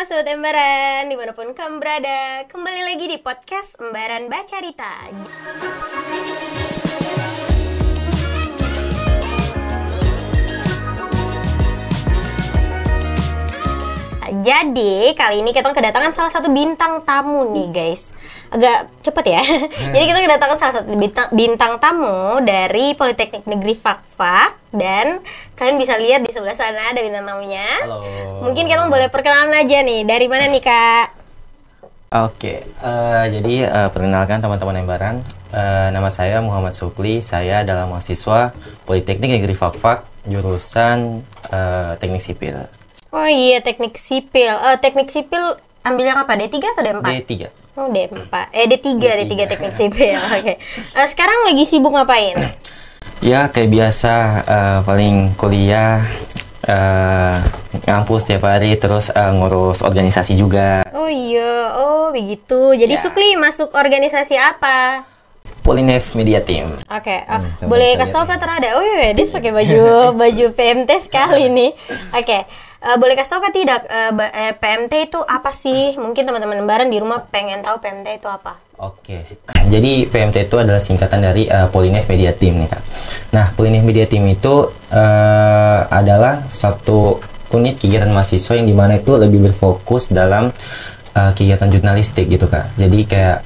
Sobat Embaran, dimanapun kamu berada, kembali lagi di podcast Embaran Baca Rita. Jadi kali ini kita kedatangan salah satu bintang tamu nih guys. Agak cepet ya. Jadi kita kedatangan salah satu bintang tamu dari Politeknik Negeri Fakfak. Dan kalian bisa lihat di sebelah sana ada bintang tamunya. Halo. Mungkin kita boleh perkenalan aja nih. Dari mana nih Kak? Oke, jadi perkenalkan teman-teman Embaran. Nama saya Muhammad Sukli. Saya adalah mahasiswa Politeknik Negeri Fakfak, jurusan Teknik Sipil. Oh iya, teknik sipil. Teknik sipil ambilnya apa? D3 atau D4? D3. Oh, D4. D3 teknik sipil. Oke. Sekarang lagi sibuk ngapain? Ya, kayak biasa paling kuliah, ngampus tiap hari, terus ngurus organisasi juga. Oh iya, oh begitu. Jadi Ya. Sukli masuk organisasi apa? Polinev Media Team. Oke, boleh kasih tau Kak Terada? Oh iya, dia pakai baju PMT sekali nih. Oke, boleh kasih tau Kak tidak PMT itu apa sih? Mungkin teman-teman Embaran di rumah pengen tahu PMT itu apa? Oke, jadi PMT itu adalah singkatan dari Polinev Media Team nih Kak. Nah, Polinev Media Team itu adalah suatu unit kegiatan mahasiswa yang dimana itu lebih berfokus dalam kegiatan jurnalistik gitu Kak. Jadi kayak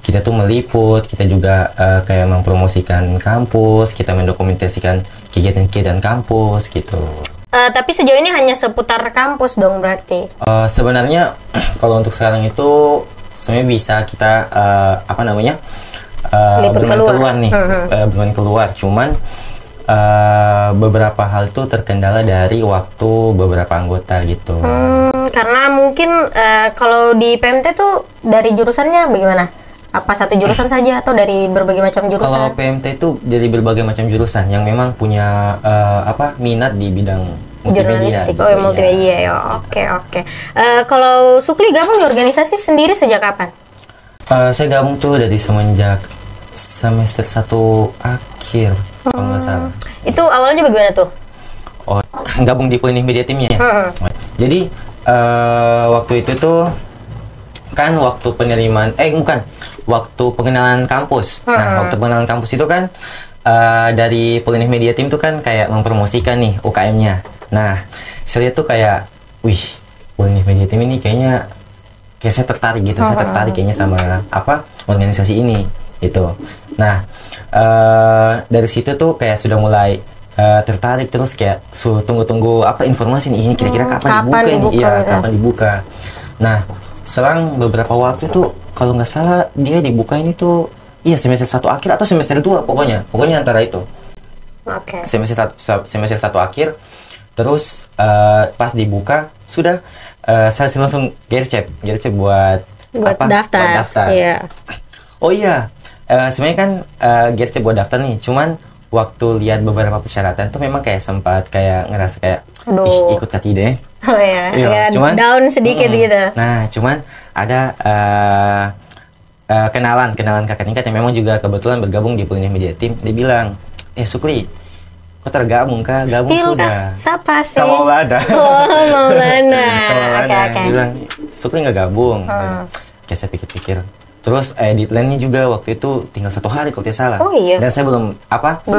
kita tuh meliput, kita juga kayak mempromosikan kampus, kita mendokumentasikan kegiatan-kegiatan kampus gitu. Tapi sejauh ini hanya seputar kampus dong berarti? Sebenarnya kalau untuk sekarang itu sebenarnya bisa kita keluar nih, bermain keluar. Cuman beberapa hal itu terkendala dari waktu beberapa anggota gitu. Karena mungkin kalau di PMT tuh dari jurusannya bagaimana? Apa satu jurusan saja atau dari berbagai macam jurusan? Kalau PMT itu dari berbagai macam jurusan yang memang punya minat di bidang multimedia. Jurnalistik, gitu, ya multimedia ya. Oke. Kalau Sukli gabung di organisasi sendiri sejak kapan? Saya gabung tuh dari semenjak semester 1 akhir, kalau nggak salah. Itu awalnya bagaimana tuh? Oh, gabung di Polinev Media Team-nya ya? Jadi waktu itu tuh kan waktu penerimaan waktu pengenalan kampus. Nah, waktu pengenalan kampus itu kan dari Polinev Media Team tuh kan kayak mempromosikan nih UKM-nya. Nah, saya lihat tuh kayak, wih, Polinev Media Team ini kayaknya saya tertarik gitu. Saya tertarik kayaknya sama organisasi ini gitu. Nah, dari situ tuh kayak sudah mulai tertarik, terus kayak tunggu-tunggu informasi nih, ini kira-kira kapan dibuka ini? Iya, kapan dibuka. Nah, selang beberapa waktu tuh kalau nggak salah dia dibuka ini tuh semester 1 akhir atau semester 2 pokoknya antara itu. Oke. Semester 1 akhir, terus pas dibuka sudah saya langsung gercep buat daftar. Iya. Oh iya, sebenarnya kan gercep buat daftar nih, cuman waktu lihat beberapa persyaratan tuh memang kayak sempat kayak ngerasa kayak ikut kah tidak. Oh iya, cuman down sedikit gitu. Nah, cuman ada kenalan kakak tingkat yang memang juga kebetulan bergabung di Polinev Media Team. Dia bilang, Sukli, kok tergabung kah? Gabung Spill sudah. Kah? Siapa sih? Kak Maulana. Oh, Maulana. Oke. Dia bilang, Sukli nggak gabung. Kayak saya pikir-pikir. Terus deadline-nya juga waktu itu tinggal 1 hari kalau tidak salah. Oh iya. Dan saya belum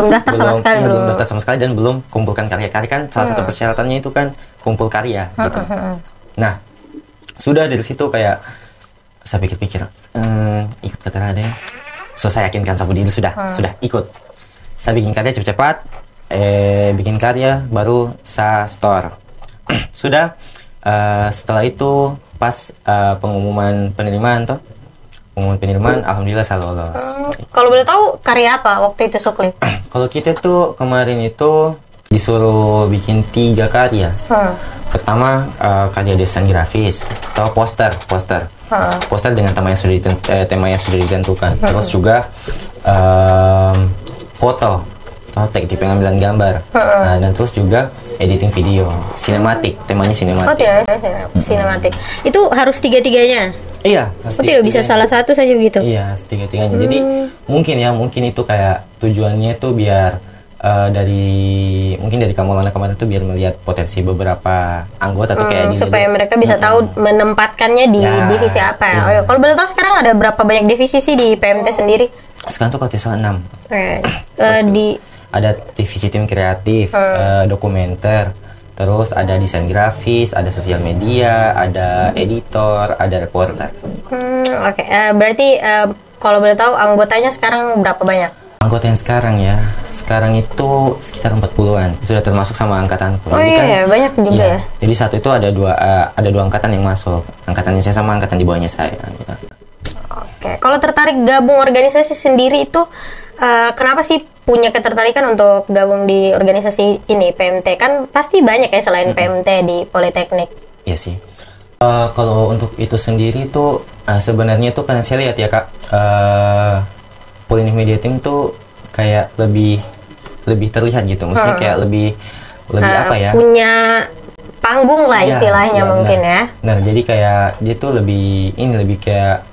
daftar sama sekali. Belum daftar sama sekali dan belum kumpulkan karya-karya, kan salah satu persyaratannya itu kan kumpul karya gitu. Nah, sudah dari situ kayak saya pikir-pikir, ikut kata Raden. So saya yakinkan sama diri sudah ikut. Saya bikin karya cepat-cepat, bikin karya baru saya store. Sudah setelah itu pas pengumuman penerimaan, alhamdulillah saya lolos. Kalau boleh tahu karya apa waktu itu Sukli? Kalau kita tuh kemarin itu disuruh bikin 3 karya. Pertama karya desain grafis atau poster dengan tema yang sudah ditentukan. Terus juga foto atau teknik pengambilan gambar. Nah, dan terus juga editing video, sinematik, temanya sinematik. Oh tidak, sinematik. Itu harus tiga-tiganya? Iya. Tidak bisa salah satu saja begitu? Iya, tiga-tiganya. Jadi mungkin itu kayak tujuannya tuh biar mungkin dari Kamulana kemarin tuh biar melihat potensi beberapa anggota tuh kayak supaya mereka bisa tahu menempatkannya di divisi apa ya. Oh ya, kalau boleh tahu sekarang ada berapa banyak divisi sih di PMT sendiri? Sekarang tuh kalau tidak salah 6. Ada divisi tim kreatif, dokumenter, terus ada desain grafis, ada sosial media, ada editor, ada reporter. Oke. Berarti kalau boleh tahu anggotanya sekarang berapa banyak? Anggota yang sekarang itu sekitar 40-an, sudah termasuk sama angkatanku. Oh iya, banyak juga ya. Jadi satu itu ada dua angkatan yang masuk, angkatannya saya sama angkatan di bawahnya saya. Gitu. Oke, kalau tertarik gabung organisasi sendiri itu kenapa sih punya ketertarikan untuk gabung di organisasi ini PMT? Kan pasti banyak ya selain PMT di Politeknik. Iya sih. Kalau untuk itu sendiri tuh sebenarnya tuh karena saya lihat ya Kak. Politeknik Media Team tuh kayak lebih terlihat gitu, maksudnya kayak lebih apa ya? Punya panggung lah istilahnya mungkin ya. Nah, jadi kayak dia tuh lebih kayak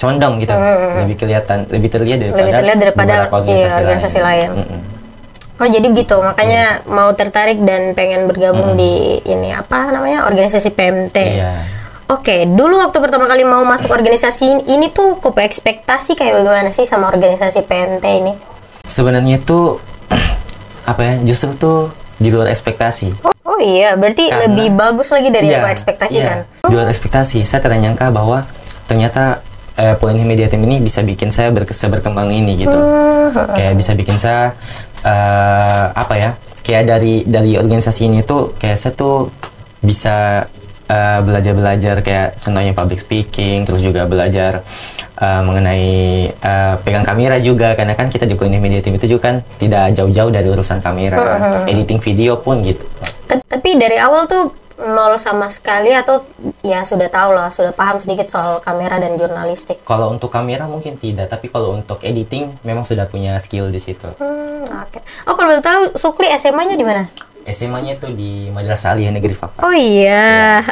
condong gitu, lebih terlihat daripada organisasi lain. Oh jadi gitu, makanya mau tertarik dan pengen bergabung di ini apa namanya organisasi PMT. Iya. Oke, dulu waktu pertama kali mau masuk organisasi ini tuh kok ekspektasi kayak bagaimana sih sama organisasi PMT ini? Sebenarnya tuh apa ya, justru tuh di luar ekspektasi. Oh iya, berarti lebih bagus lagi dari yang aku ekspektasikan. Di luar ekspektasi, saya tidak nyangka bahwa ternyata Politeknik Media Team ini bisa bikin saya berkembang ini gitu. Kayak bisa bikin saya apa ya? Kayak dari organisasi ini tuh kayak saya tuh bisa belajar kayak contohnya public speaking, terus juga belajar mengenai pegang kamera juga, karena kan kita di Politeknik Media Team itu juga kan tidak jauh-jauh dari urusan kamera, editing video pun gitu. Tapi dari awal tuh nol sama sekali atau ya sudah tahu lah, sudah paham sedikit soal kamera dan jurnalistik? Kalau untuk kamera mungkin tidak, tapi kalau untuk editing memang sudah punya skill di situ. Oke. Oh kalau boleh tahu Sukri SMA-nya di mana? SMA-nya tuh di Madrasah Aliyah Negeri Fakfak. Oh iya,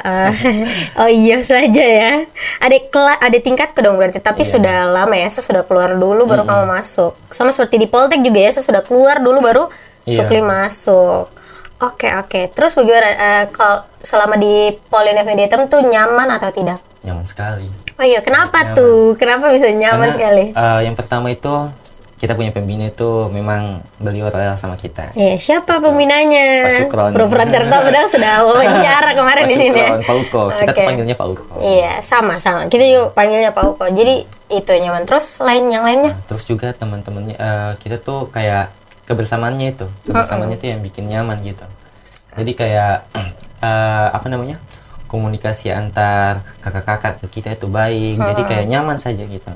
oh iya saja ya. Ada tingkat dong berarti, tapi sudah lama ya. Saya sudah keluar dulu baru kamu masuk. Sama seperti di Poltek juga ya, saya sudah keluar dulu baru Sukri masuk. Oke. Terus bagaimana kalau selama di Politeknik Media Team tuh nyaman atau tidak? Nyaman sekali. Oh iya, kenapa tuh? Kenapa bisa nyaman sekali? Yang pertama itu kita punya pembina itu memang beliau rela sama kita. Iya, siapa pembinanya? Pak Sukron. Prof. Tirta padahal sudah wawancara kemarin di sini. Pak Uko. Kita tuh panggilnya Pak Uko. Iya, sama. Kita juga panggilnya Pak Uko. Jadi itu nyaman. Terus yang lainnya? Terus juga teman-temannya kita tuh kayak kebersamaannya itu yang bikin nyaman gitu. Jadi kayak apa namanya? Komunikasi antar kakak-kakak kita itu baik. Jadi kayak nyaman saja gitu.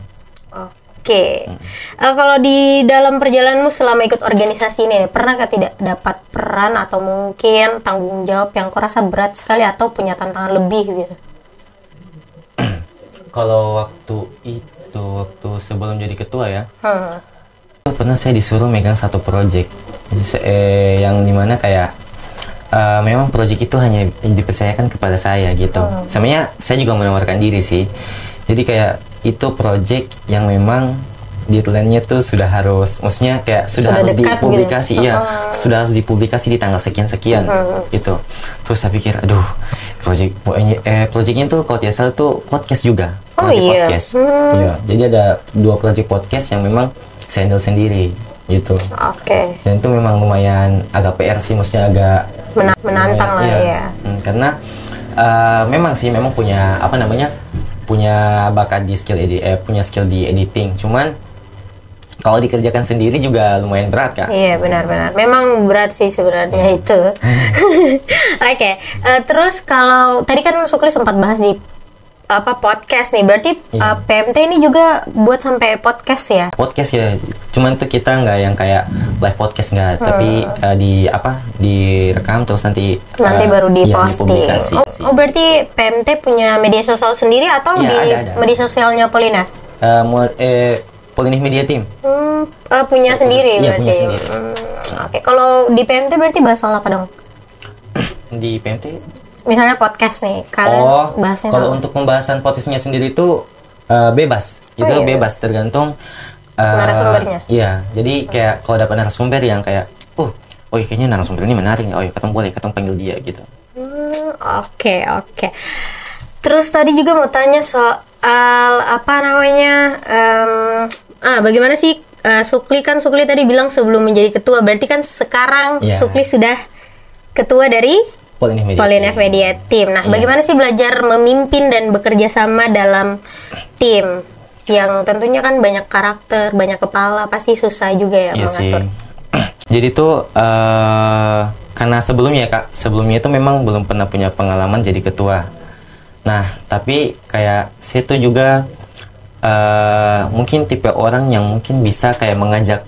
Oke. Kalau di dalam perjalananmu selama ikut organisasi ini, pernahkah tidak dapat peran atau mungkin tanggung jawab yang kau rasa berat sekali atau punya tantangan lebih gitu? Kalau waktu sebelum jadi ketua ya, pernah saya disuruh megang satu project, yang dimana kayak memang project itu hanya dipercayakan kepada saya gitu. Sebenarnya saya juga menawarkan diri sih. Jadi kayak itu project yang memang deadline-nya tuh sudah harus, maksudnya kayak sudah harus dipublikasi gitu. Sudah harus dipublikasi di tanggal sekian gitu. Terus saya pikir, aduh, projectnya tuh kalau tidak salah tuh podcast juga, podcast. Iya, jadi ada 2 project podcast yang memang saya handle sendiri gitu. Dan itu memang lumayan agak PR sih, maksudnya agak menantang lah ya. Karena memang punya punya bakat di punya skill di editing, cuman kalau dikerjakan sendiri juga lumayan berat kan? Iya benar-benar, memang berat sih sebenarnya itu. Oke. Terus kalau tadi kan Sukri sempat bahas di podcast nih, berarti PMT ini juga buat sampai podcast ya? Podcast ya, cuman tuh kita nggak yang kayak live podcast nggak, tapi direkam terus nanti baru diposting. Oh berarti PMT punya media sosial sendiri atau ada. Media sosialnya Politeknik? Politeknik Media Team. Punya sendiri berarti. Iya punya sendiri. Oke, kalau di PMT berarti bahas soal apa dong? Di PMT? Misalnya podcast nih, kalian bahasnya kalau untuk pembahasan podcastnya sendiri itu bebas, bebas tergantung narasumbernya. Iya, jadi kayak kalau dapat narasumber yang kayak oh iya, kayaknya narasumber ini menarik nih, oh iya ketemu boleh ketemu panggil dia gitu. Oke. Terus tadi juga mau tanya soal apa namanya, bagaimana sih Sukli tadi bilang sebelum menjadi ketua, berarti kan sekarang Sukli sudah ketua dari Polinef Media Team. Nah, bagaimana sih belajar memimpin dan bekerja sama dalam tim yang tentunya kan banyak karakter, banyak kepala, pasti susah juga ya mengatur. Jadi tuh karena sebelumnya itu memang belum pernah punya pengalaman jadi ketua. Nah, tapi kayak saya tuh juga mungkin tipe orang yang mungkin bisa kayak mengajak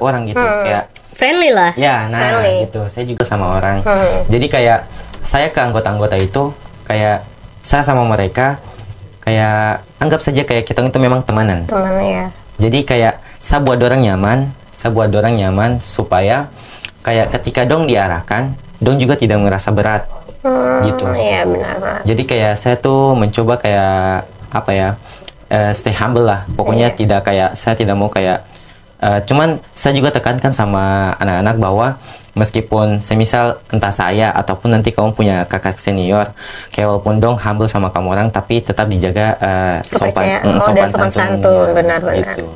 orang gitu, kayak friendly lah. Ya, nah friendly. Gitu. Saya juga sama orang. Jadi kayak saya ke anggota-anggota itu kayak saya sama mereka kayak anggap saja kayak kita itu memang teman ya. Jadi kayak saya buat orang nyaman supaya kayak ketika dong diarahkan, dong juga tidak merasa berat. Gitu. Iya benar. Jadi kayak saya tuh mencoba kayak apa ya? Stay humble lah. Pokoknya saya tidak mau kayak cuman saya juga tekankan sama anak-anak bahwa meskipun semisal entah saya ataupun nanti kamu punya kakak senior, kayak walaupun dong humble sama kamu orang, tapi tetap dijaga sopan santun. Benar. Gitu.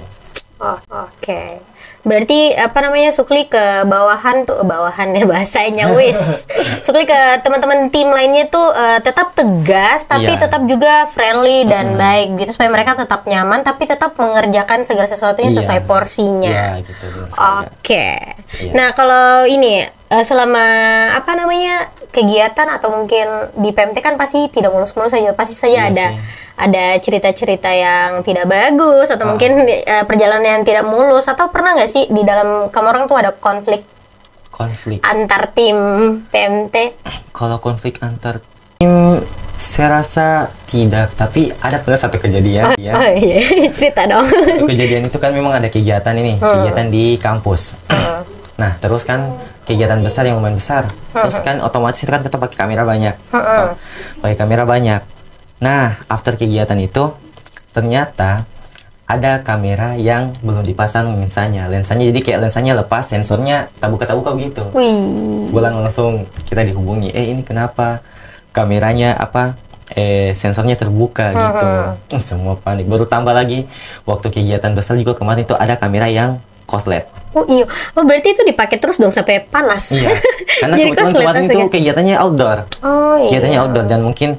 Oke. Berarti apa namanya, Sukli ke bawahan ya bahasanya wis. Sukli ke teman-teman tim lainnya tuh tetap tegas tapi tetap juga friendly dan baik gitu, supaya mereka tetap nyaman tapi tetap mengerjakan segala sesuatunya sesuai porsinya. Gitu, Oke. Nah, kalau ini selama apa namanya kegiatan atau mungkin di PMT kan pasti tidak mulus-mulus saja, pasti saja ada cerita-cerita yang tidak bagus atau mungkin perjalanan yang tidak mulus, atau pernah nggak sih di dalam kamu orang tuh ada konflik antar tim PMT? Kalau konflik antar tim saya rasa tidak, tapi ada pernah satu kejadian Oh iya, cerita dong. Kejadian itu kan memang ada kegiatan kegiatan di kampus. Nah, terus kan kegiatan besar yang lumayan besar. Terus kan otomatis kan kita pakai kamera banyak. Nah, after kegiatan itu ternyata ada kamera yang belum dipasang lensanya jadi kayak lensanya lepas, sensornya tak buka begitu. Bulan langsung kita dihubungi, ini kenapa kameranya sensornya terbuka gitu. Semua panik. Baru tambah lagi waktu kegiatan besar juga kemarin itu ada kamera yang koslet. Berarti itu dipakai terus dong sampai panas. Iya. Karena kebetulan kemarin itu kegiatannya outdoor. Kegiatannya outdoor dan mungkin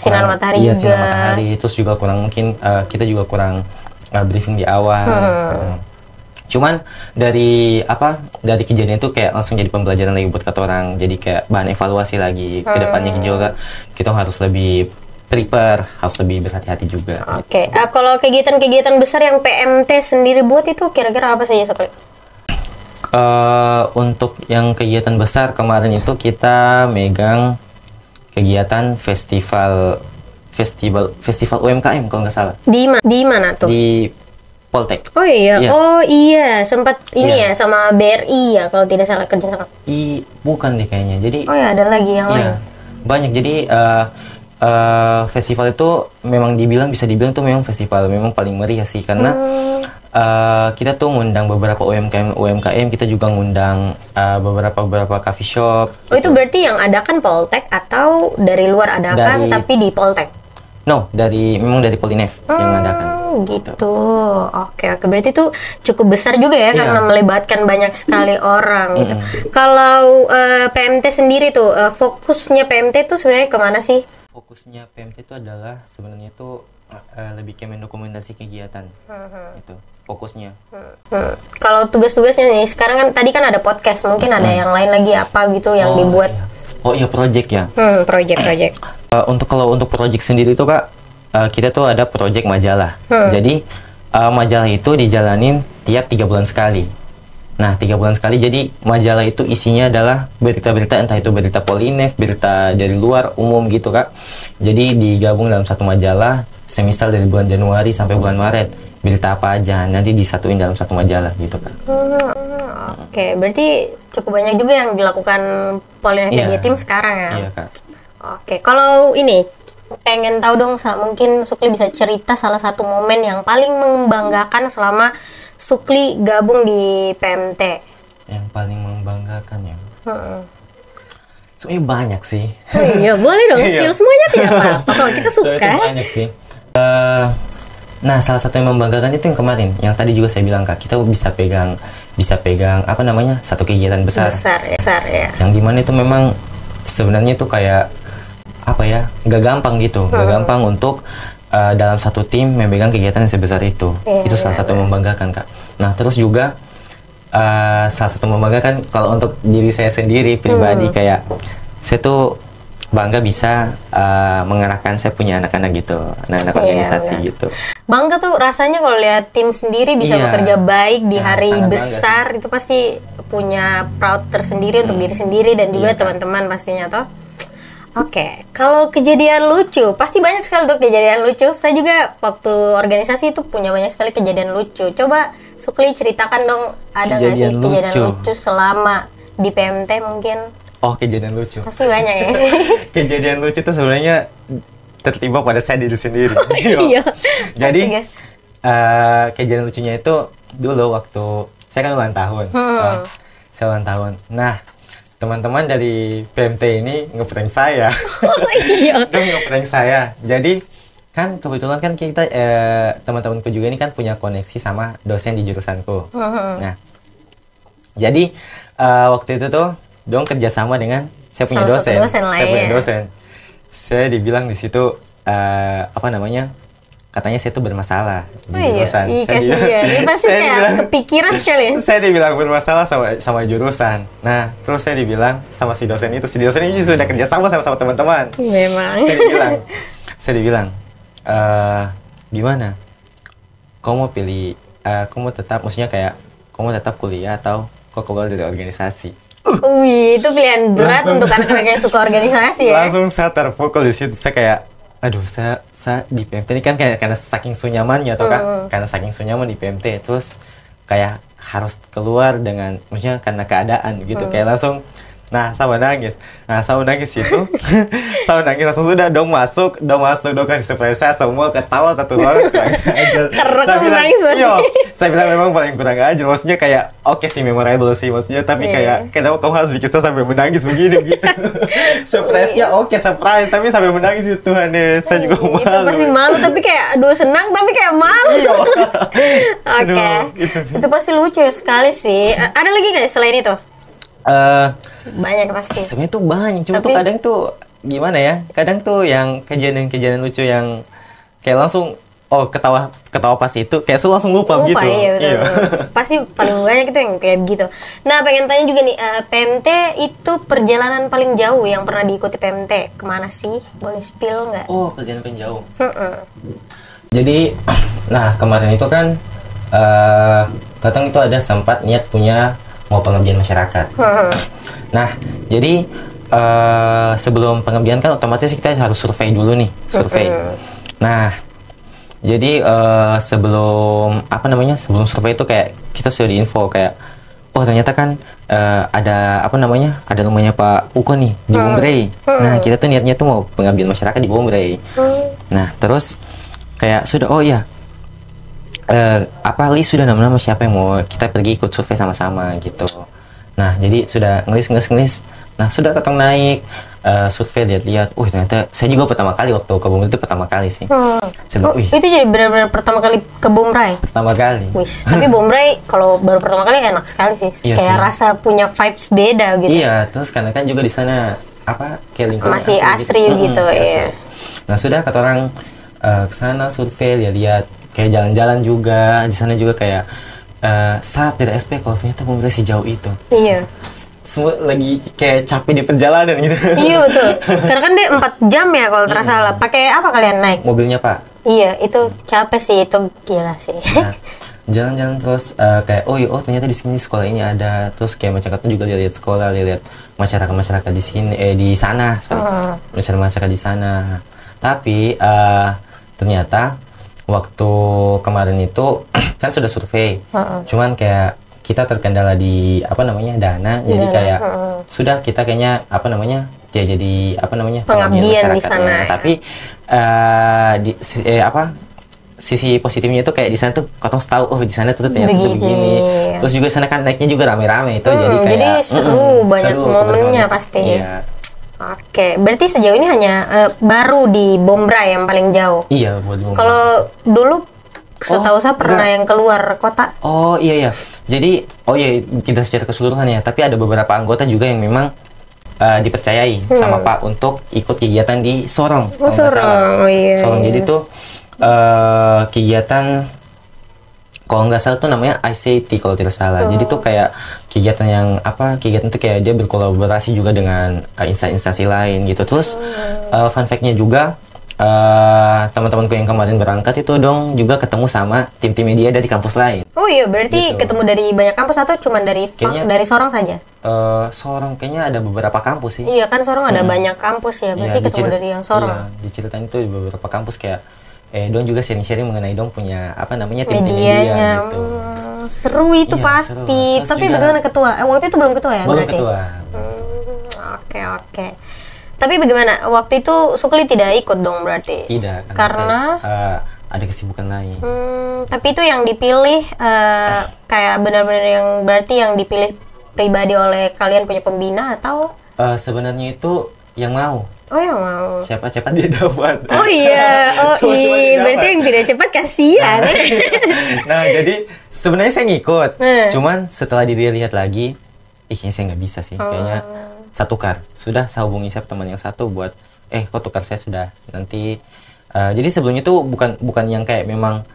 sinar matahari juga. Sinar matahari, terus juga kurang mungkin kita juga kurang briefing di awal. Cuman dari kejadian itu kayak langsung jadi pembelajaran lagi buat kata orang. Jadi kayak bahan evaluasi lagi ke depannya juga kita harus lebih prepare, harus lebih berhati-hati juga. Oke. Kalau kegiatan-kegiatan besar yang PMT sendiri buat itu kira-kira apa saja, Sukli? Untuk yang kegiatan besar kemarin itu kita megang kegiatan festival UMKM kalau nggak salah. Di mana tuh? Di Poltek. Oh iya. Oh iya, sempat ini ya sama BRI ya kalau tidak salah kerjasama. Bukan deh kayaknya. Jadi ada lagi yang lain. Banyak. Jadi festival itu memang bisa dibilang tuh memang festival memang paling meriah sih, karena kita tuh ngundang beberapa UMKM, kita juga ngundang beberapa coffee shop. Gitu. Itu berarti yang adakan Poltek atau dari luar adakan tapi di Poltek? No, memang dari Polinef yang adakan. Gitu. Oke. Berarti itu cukup besar juga ya karena melibatkan banyak sekali orang gitu. Kalau PMT sendiri tuh fokusnya PMT tuh sebenarnya kemana sih? Fokusnya PMT itu adalah sebenarnya itu lebih ke mendokumentasi kegiatan. Itu fokusnya. Kalau tugas-tugasnya nih sekarang kan tadi kan ada podcast, mungkin ada yang lain lagi apa gitu yang dibuat. Project ya. Project. Kalau untuk project sendiri itu Kak, kita tuh ada project majalah. Jadi majalah itu dijalanin tiap 3 bulan sekali. Nah, 3 bulan sekali, jadi majalah itu isinya adalah berita-berita, entah itu berita Polinef, berita dari luar umum gitu Kak. Jadi digabung dalam satu majalah, semisal dari bulan Januari sampai bulan Maret, berita apa aja, nanti disatuin dalam satu majalah gitu Kak. Oke, berarti cukup banyak juga yang dilakukan Polinef Media Team sekarang ya? Iya Kak. Oke, kalau ini, pengen tahu dong, mungkin Sukli bisa cerita salah satu momen yang paling membanggakan selama Sukli gabung di PMT. Yang paling membanggakan ya. Sebenarnya banyak sih. Oh iya, boleh dong spill semuanya, tidak apa-apa. Kalau kita suka. Soalnya banyak sih. Nah, salah satu yang membanggakan itu yang kemarin, yang tadi juga saya bilang Kak, kita bisa pegang apa namanya, satu kegiatan besar. Besar ya. Yang dimana itu memang sebenarnya itu kayak apa ya, nggak gampang gitu, nggak gampang untuk dalam satu tim memegang kegiatan yang sebesar itu. Itu salah satu yang membanggakan Kak. Nah, terus juga salah satu membanggakan kalau untuk diri saya sendiri pribadi, kayak saya tuh bangga bisa mengarahkan saya punya anak-anak gitu, anak-anak organisasi gitu. Bangga tuh rasanya kalau lihat tim sendiri bisa bekerja baik di hari besar, itu pasti punya proud tersendiri untuk diri sendiri dan juga teman-teman pastinya toh. Oke, kalau kejadian lucu, pasti banyak sekali tuh kejadian lucu. Saya juga waktu organisasi itu punya banyak sekali kejadian lucu. Coba Sukli ceritakan dong, ada nggak sih kejadian lucu selama di PMT mungkin? Oh, kejadian lucu. Pasti banyak ya. Kejadian lucu itu sebenarnya tertimpa pada saya diri sendiri. Iya. Jadi kejadian lucunya itu dulu waktu saya kan ulang tahun. Saya ulang tahun. Nah, teman-teman dari PMT ini ngeprank saya. Oh iya. Ngeprank saya. Jadi kan kebetulan kan kita teman-temanku juga ini kan punya koneksi sama dosen di jurusanku. Nah, jadi waktu itu tuh dong kerjasama dengan saya punya dosen. Saya punya dosen. Saya dibilang di situ apa namanya? Katanya saya tuh bermasalah di jurusan. Ini pasti kayak kepikiran sekali. Saya dibilang bermasalah sama jurusan. Nah, terus saya dibilang sama si dosen itu ini sudah kerjasama sama teman-teman. Memang. Saya dibilang, gimana? Kamu mau pilih, kamu tetap, maksudnya kayak kamu tetap kuliah atau kau keluar dari organisasi? Wih, itu pilihan berat untuk anak-anak yang suka organisasi ya. Langsung saya terpukul di situ. Saya kayak, aduh, saya di PMT ini kan karena saking sunyamannya atau kan, karena saking sunyaman di PMT, terus kayak harus keluar dengan, maksudnya karena keadaan gitu, kayak langsung. Saya nangis itu. Saya nangis langsung, sudah dong masuk kasih surprise saya, semua ketawa satu orang kurang ajar. Saya bilang, saya bilang memang paling kurang ajar, maksudnya kayak oke sih, memorable sih maksudnya, tapi kayak kenapa kamu harus bikin saya sampai menangis begini gitu. Surprise-nya surprise, tapi sampai menangis itu Tuhan deh, saya juga malu. Itu pasti malu, tapi kayak aduh senang, tapi kayak malu. Oke. Itu pasti lucu sekali sih. Ada lagi nggak selain itu? Banyak pasti. Sebenarnya tuh banyak, cuma tuh kadang tuh gimana ya? Kadang tuh yang kejadian-kejadian lucu yang kayak langsung ketawa pas itu kayak langsung lupa gitu. Iya, betul. Pasti paling banyak itu yang kayak gitu. Nah, pengen tanya juga nih, PMT itu perjalanan paling jauh yang pernah diikuti PMT kemana sih? Boleh spill nggak? Oh, perjalanan paling jauh. Jadi, nah kemarin itu kan Katang itu ada sempat niat punya mau pengabdian masyarakat. Nah, jadi sebelum pengabdian kan otomatis kita harus survei dulu nih, Nah, jadi sebelum survei itu kayak kita sudah diinfo kayak, oh ternyata kan ada ada rumahnya Pak Uko nih di Bumrei. Nah, kita tuh niatnya tuh mau pengabdian masyarakat di Bumrei. Nah, terus kayak sudah, oh iya. List sudah nama-nama siapa yang mau kita pergi ikut survei sama-sama gitu. Nah, jadi sudah ngelis. Nah, sudah Katong naik survei, lihat-lihat. Ternyata saya juga pertama kali waktu ke Bumrei itu pertama kali sih. Itu jadi benar-benar pertama kali ke Bumrei? Pertama kali. Tapi Bumrei kalau baru pertama kali enak sekali sih. Iya, kayak rasa punya vibes beda gitu. Iya, terus karena kan juga di sana kayak lingkungan masih asri gitu ya. Nah, sudah kata orang ke sana survei, lihat kayak jalan-jalan juga di sana juga kayak saat tidak expect kalau ternyata Bumrei sejauh itu. Iya. Semua lagi kayak capek di perjalanan gitu. Iya betul. Karena kan dia 4 jam ya kalau tidak salah. Pakai apa kalian naik? Mobilnya Pak. Iya, itu capek sih, itu gila sih. Nah, jalan-jalan terus kayak ternyata di sini sekolah ini ada. Terus kayak masyarakat juga lihat sekolah, lihat masyarakat di sini di sana, masyarakat di sana. Tapi ternyata waktu kemarin itu kan sudah survei, cuman kayak kita terkendala di dana, jadi kayak sudah kita kayaknya pengabdian di sana. Tapi sisi positifnya itu kayak di sana tuh kotong tahu di sana tuh ternyata tuh begini. Terus juga sana kan naiknya juga rame-rame itu jadi kayak jadi seru, banyak seru, momennya pasti. Iya. Oke, berarti sejauh ini hanya baru di Bombra yang paling jauh. Iya, buat Bombra. Kalau dulu setahu saya pernah yang keluar kota. Oh iya. Jadi kita secara keseluruhan ya, tapi ada beberapa anggota juga yang memang dipercayai sama Pak untuk ikut kegiatan di Sorong. Sorong. Sorong. Jadi tuh kegiatan kalau nggak salah tuh namanya ICT kalau tidak salah. Jadi tuh kayak kegiatan yang kegiatan tuh kayak dia berkolaborasi juga dengan instansi lain gitu. Terus fun fact-nya juga teman-temanku yang kemarin berangkat itu dong juga ketemu sama tim-tim media dari kampus lain. Oh iya, berarti ketemu dari banyak kampus atau cuma dari Sorong saja? Sorong kayaknya ada beberapa kampus sih. Iya kan Sorong ada banyak kampus ya, berarti ketemu dari yang Sorong. Iya, diceritain itu di beberapa kampus kayak dong juga sharing-sharing mengenai dong punya tim-tim media gitu. Seru itu pasti. Tapi bagaimana ketua? Waktu itu belum ketua ya? Belum berarti? ketua. Oke. Tapi bagaimana? Waktu itu Sukli tidak ikut dong berarti? Tidak. Karena ada kesibukan lain. Tapi itu yang dipilih kayak benar-benar yang berarti yang dipilih pribadi oleh kalian punya pembina atau? Sebenarnya itu yang mau. Oh yang mau. Siapa cepat dia dapat. Oh iya. Berarti yang tidak cepat kasihan. Nah jadi sebenarnya saya ngikut. Cuman setelah dilihat lagi, kayaknya saya nggak bisa sih. Kayaknya saya tukar. Sudah saya hubungi teman yang satu buat kok tukar saya sudah nanti. Jadi sebelumnya tuh bukan yang kayak memang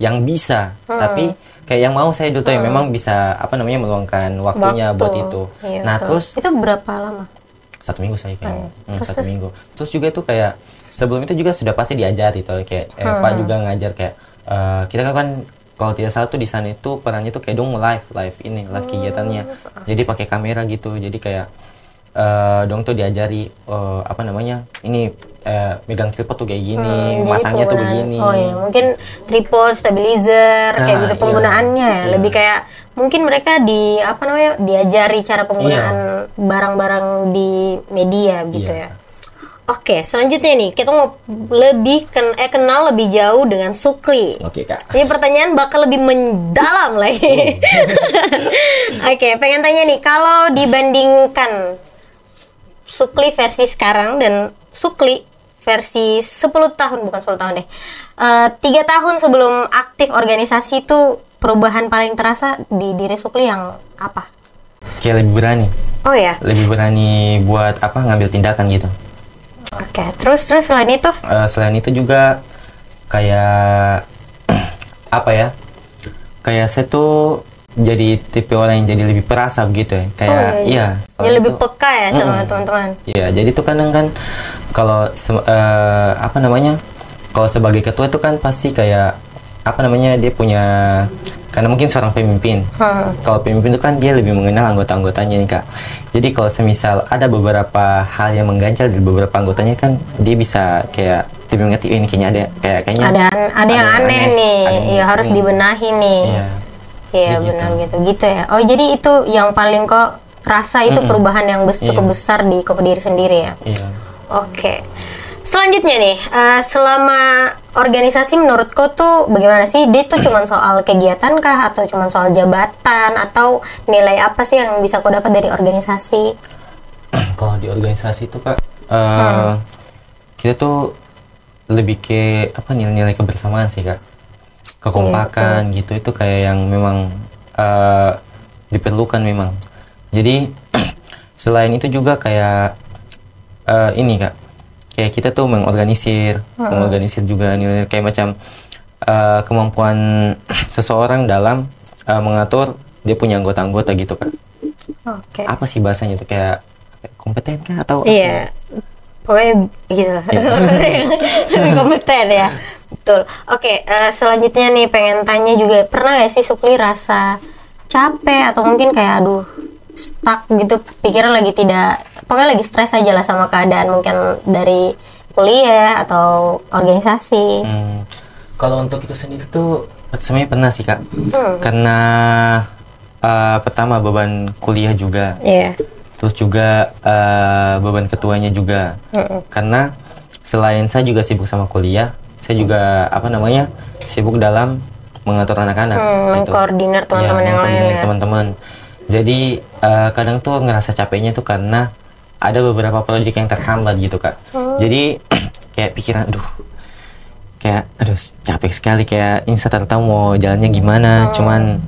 yang bisa, tapi kayak yang mau saya dulu tuh yang memang bisa meluangkan waktunya buat itu. Iya, nah terus itu berapa lama? 1 minggu saya kayaknya. 1 minggu. Terus juga tuh kayak sebelum itu juga sudah pasti diajari tuh kayak Pak juga ngajar kayak kita kan kalau tidak salah tuh di sana itu perannya tuh kayak dong live kegiatannya. Jadi pakai kamera gitu. Jadi kayak dong tuh diajari ini megang tripod tuh kayak gini, masangnya tuh begini. Oh iya, mungkin tripod, stabilizer kayak gitu penggunaannya ya. Lebih kayak mungkin mereka diajari cara penggunaan barang-barang di media gitu ya. Oke, selanjutnya nih kita mau lebih kenal lebih jauh dengan Sukli. Oke, Kak. Ini pertanyaan bakal lebih mendalam lagi. Oke, pengen tanya nih, kalau dibandingkan Sukli versi sekarang dan Sukli versi 10 tahun, bukan 10 tahun deh, 3 tahun sebelum aktif organisasi itu perubahan paling terasa di diri Sukli yang apa? Kayak lebih berani. Oh ya? Lebih berani buat ngambil tindakan gitu. Oke, terus selain itu? Selain itu juga kayak kayak saya tuh jadi tipe orang yang jadi lebih perasa begitu ya. Kayak jadi lebih peka ya sama teman-teman. Iya, jadi tuh kadang kan kalau kalau sebagai ketua tuh kan pasti kayak dia punya, karena mungkin seorang pemimpin. Kalau pemimpin itu kan dia lebih mengenal anggota-anggotanya nih, Kak. Jadi kalau semisal ada beberapa hal yang mengganjal di beberapa anggotanya kan dia bisa kayak lebih mengerti ini kayaknya ada yang aneh nih. Iya, harus dibenahi nih. Iya, benar gitu ya. Oh, jadi itu yang paling kok rasa itu perubahan yang cukup besar di diri sendiri ya. Iya. Oke. Selanjutnya nih, selama organisasi menurut kau tuh bagaimana sih? Dia tuh cuma soal kegiatan kah? Atau cuma soal jabatan? Atau nilai apa sih yang bisa kau dapat dari organisasi? Kalau di organisasi itu, Kak, kita tuh lebih ke nilai-nilai kebersamaan sih, Kak. Kekompakan gitu, itu kayak yang memang diperlukan memang. Jadi selain itu juga kayak ini, Kak. Kayak kita tuh mengorganisir juga nilai kayak macam kemampuan seseorang dalam mengatur dia punya anggota-anggota gitu, Kak. Oke. Apa sih bahasanya tuh, kayak kompeten kah atau iya. Pokoknya gitu. Lebih kompeten ya. Betul. Oke, selanjutnya nih pengen tanya juga, pernah gak sih Sukli rasa capek atau mungkin kayak stuck gitu, pikiran pokoknya lagi stres aja lah sama keadaan mungkin dari kuliah atau organisasi. Kalau untuk itu sendiri tuh sebenarnya pernah sih, Kak. Karena pertama beban kuliah juga. Terus juga beban ketuanya juga. Karena selain saya juga sibuk sama kuliah, saya juga sibuk dalam mengatur anak-anak, mengkoordinir teman-teman yang lain ya. Teman-teman. Jadi kadang tuh ngerasa capeknya tuh karena ada beberapa proyek yang terhambat gitu Kak. Jadi kayak pikiran, aduh capek sekali, kayak ini saya tahu mau jalannya gimana, cuman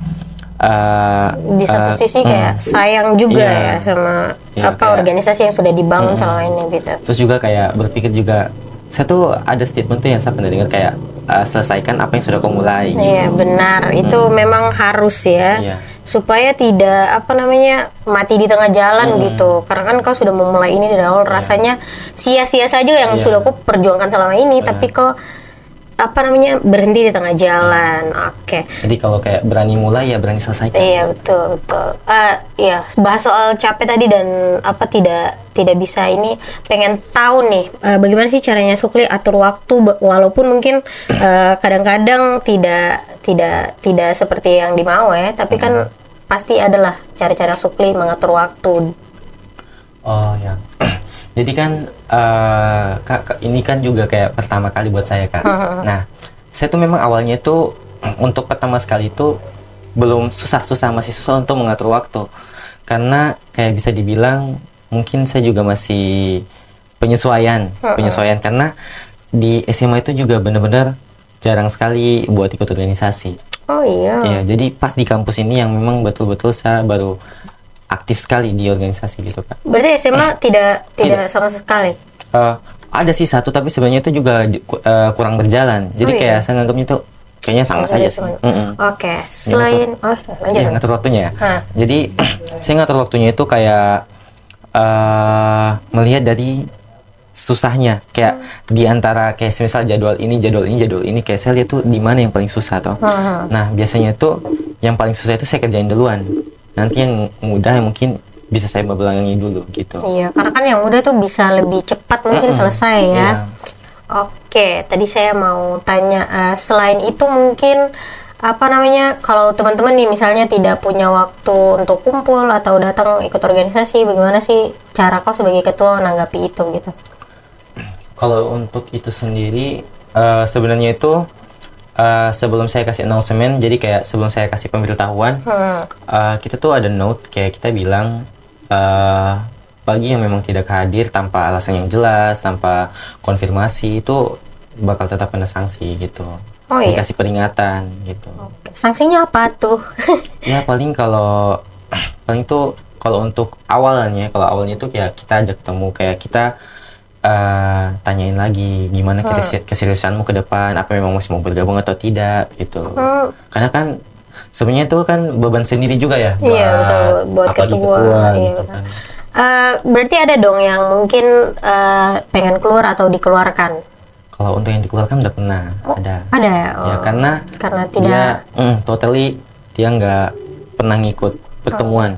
di satu sisi kayak sayang juga ya sama organisasi yang sudah dibangun selama ini gitu. Terus juga kayak berpikir juga, saya tuh ada statement tuh yang saya pernah dengar kayak selesaikan apa yang sudah kau mulai. Iya benar, itu memang harus ya, supaya tidak mati di tengah jalan gitu. Karena kan kau sudah memulai ini dari awal, rasanya sia-sia saja yang sudah kau perjuangkan selama ini, tapi kau berhenti di tengah jalan. Oke. Jadi kalau kayak berani mulai ya berani selesaikan. Iya betul. Iya, bahas soal capek tadi dan tidak bisa ini, pengen tahu nih bagaimana sih caranya Sukli atur waktu, walaupun mungkin kadang-kadang tidak seperti yang dimau ya, tapi kan pasti adalah cara-cara Sukli mengatur waktu. Oh ya. Jadi kan Kak, ini kan juga kayak pertama kali buat saya Kak. Nah, saya tuh memang awalnya tuh untuk pertama sekali itu belum masih susah untuk mengatur waktu. Karena kayak bisa dibilang mungkin saya juga masih penyesuaian karena di SMA itu juga benar-benar jarang sekali buat ikut organisasi. Oh iya. Iya, jadi pas di kampus ini yang memang betul-betul saya baru aktif sekali di organisasi gitu Kak. Berarti SMA tidak sama sekali? Ada sih satu, tapi sebenarnya itu juga kurang berjalan. Jadi kayak saya nganggapnya itu kayaknya sama saja sih. Oke. Selain lanjut. Ngatur waktunya. Jadi saya ngatur waktunya itu kayak melihat dari susahnya, kayak di antara kayak misal jadwal ini kayak saya lihat tuh di mana yang paling susah toh. Nah, biasanya tuh yang paling susah itu saya kerjain duluan. Nanti yang mudah yang mungkin bisa saya belakangi dulu gitu. Iya, karena kan yang mudah tuh bisa lebih cepat mungkin selesai ya. Iya. Oke, tadi saya mau tanya selain itu mungkin kalau teman-teman nih misalnya tidak punya waktu untuk kumpul atau datang ikut organisasi, bagaimana sih cara kau sebagai ketua menanggapi itu gitu? Kalau untuk itu sendiri sebenarnya itu sebelum saya kasih announcement, jadi kayak sebelum saya kasih pemberitahuan, kita tuh ada note kayak kita bilang bagi yang memang tidak hadir tanpa alasan yang jelas, tanpa konfirmasi itu bakal tetap kena sanksi gitu. Oh iya. Dikasih peringatan gitu. Oke. Sanksinya apa tuh? Ya paling tuh kalau untuk awalnya tuh kayak kita ajak ketemu, kayak kita tanyain lagi gimana keseriusanmu ke depan, apa memang masih mau bergabung atau tidak gitu. Karena kan sebenarnya itu kan beban sendiri juga ya. Iya betul, buat ketua gitu kan. Berarti ada dong yang mungkin pengen keluar atau dikeluarkan. Kalau untuk yang dikeluarkan udah pernah ada. Ada ya. Ya karena tidak dia nggak pernah ngikut pertemuan.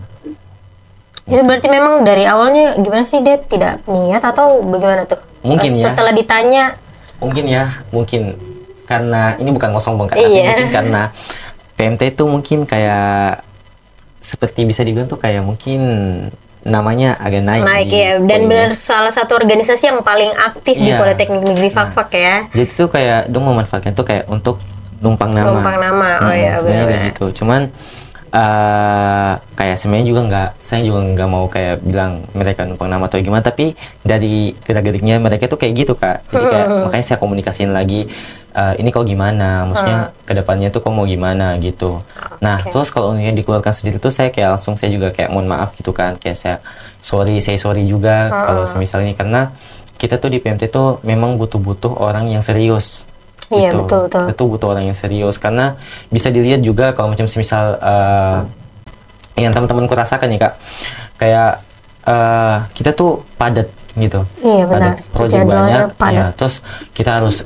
Itu berarti memang dari awalnya gimana sih, dia tidak niat atau bagaimana tuh? Mungkin ya. Setelah ditanya. Mungkin karena ini bukan ngosong Kak, tapi mungkin karena PMT itu mungkin kayak seperti bisa dibilang tuh kayak mungkin namanya agak naik ya, dan benar salah satu organisasi yang paling aktif di Politeknik Negeri Fakfak ya. Jadi tuh kayak dong memanfaatkan tuh kayak untuk numpang nama. Oh ya sebenarnya kayak gitu. Cuman kayak sebenarnya saya juga nggak mau kayak bilang mereka numpang nama atau gimana, tapi dari gerak-geriknya mereka tuh kayak gitu Kak. Jadi kayak makanya saya komunikasiin lagi, ini kok gimana, maksudnya kedepannya tuh kok mau gimana gitu. Nah terus kalau yang dikeluarkan sendiri tuh saya kayak langsung saya juga kayak mohon maaf gitu kan, kayak saya sorry juga kalau misalnya, karena kita tuh di PMT tuh memang butuh orang yang serius. Iya betul. Itu butuh orang yang serius, karena bisa dilihat juga kalau macam semisal yang teman-temanku rasakan nih Kak, kayak kita tuh padat gitu. Iya benar. Project banyak. Ya, terus kita harus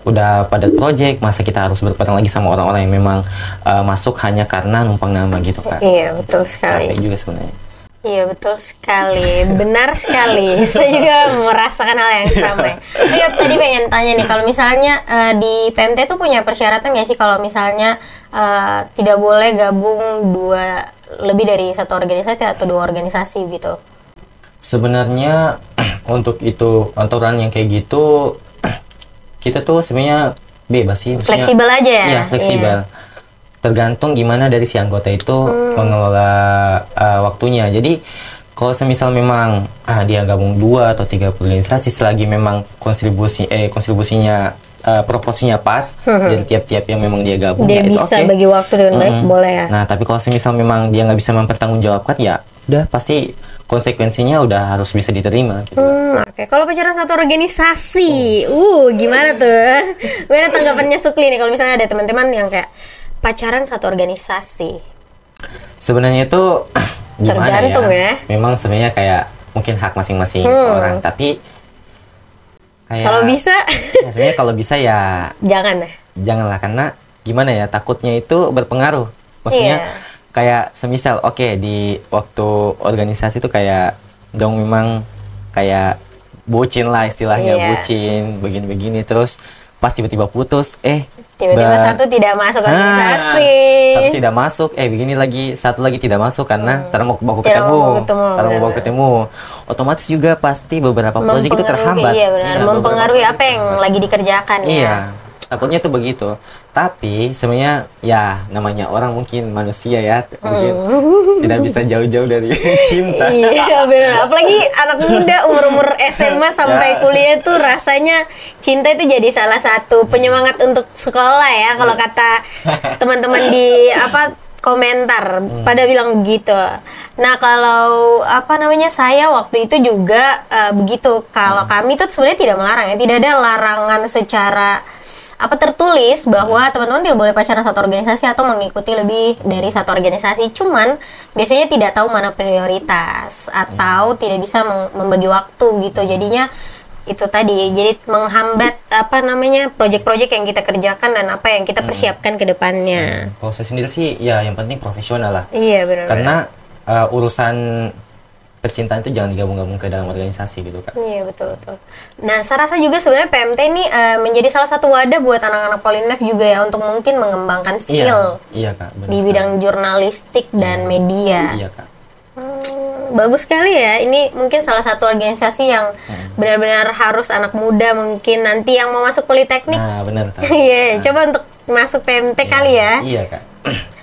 udah padat project, masa kita harus berperang lagi sama orang-orang yang memang masuk hanya karena numpang nama gitu Kak. Iya betul sekali. Capek juga sebenarnya. Iya betul sekali, benar sekali. Saya juga merasakan hal yang sama. Iya, tadi pengen tanya nih, kalau misalnya di PMT tuh punya persyaratan nggak sih kalau misalnya tidak boleh gabung lebih dari satu organisasi atau 2 organisasi gitu? Sebenarnya untuk itu aturan yang kayak gitu kita tuh sebenarnya bebas sih. Maksudnya, Fleksibel aja ya? Iya, fleksibel. Tergantung gimana dari si anggota itu mengelola waktunya. Jadi kalau semisal memang dia gabung 2 atau 3 organisasi, selagi memang kontribusinya proporsinya pas, jadi tiap-tiap yang memang dia gabung, dia ya bisa okay. bagi waktu dengan baik, boleh ya. Nah, tapi kalau semisal memang dia nggak bisa mempertanggungjawabkan, ya udah pasti konsekuensinya udah harus bisa diterima. Gitu. Oke. Kalau pacaran satu organisasi, gimana tuh? Gimana tanggapannya Sukli nih kalau misalnya ada teman-teman yang kayak pacaran satu organisasi? Sebenarnya itu gimana tergantung ya? Memang sebenarnya kayak mungkin hak masing-masing orang, tapi kayak kalau bisa ya sebenarnya kalau bisa ya janganlah, karena gimana ya, takutnya itu berpengaruh. Maksudnya kayak semisal di waktu organisasi itu kayak dong memang kayak bucin lah istilahnya, bucin begini-begini, terus pas tiba-tiba putus, tiba-tiba satu tidak masuk organisasi, satu tidak masuk, begini lagi, satu lagi tidak masuk karena taruh mau baku ketemu, otomatis juga pasti beberapa proyek itu terhambat. Iya benar, mempengaruhi apa yang lagi dikerjakan ya. Iya, takutnya tuh begitu. Tapi sebenarnya ya namanya orang mungkin manusia ya, mungkin tidak bisa jauh-jauh dari cinta. Iya benar, apalagi anak muda umur SMA sampai kuliah tuh rasanya cinta itu jadi salah satu penyemangat untuk sekolah ya, kalau kata teman-teman di komentar pada bilang begitu. Nah kalau saya waktu itu juga begitu. Kalau kami tuh sebenarnya tidak melarang ya, tidak ada larangan secara tertulis bahwa teman-teman tidak boleh pacaran satu organisasi atau mengikuti lebih dari satu organisasi. Cuman biasanya tidak tahu mana prioritas atau tidak bisa membagi waktu gitu. Jadinya itu tadi, jadi menghambat proyek-proyek yang kita kerjakan dan apa yang kita persiapkan ke depannya. Kalau saya sendiri sih ya yang penting profesional lah. Iya benar. Karena urusan percintaan itu jangan digabung-gabung ke dalam organisasi gitu kan. Iya betul. Nah saya rasa juga sebenarnya PMT ini menjadi salah satu wadah buat anak-anak Polynef juga ya, untuk mungkin mengembangkan skill Kak, di bidang jurnalistik dan media. Iya Kak. Bagus sekali ya, ini mungkin salah satu organisasi yang benar-benar harus anak muda mungkin nanti yang mau masuk Politeknik. Nah benar. Coba untuk masuk PMT kali ya. Iya Kak.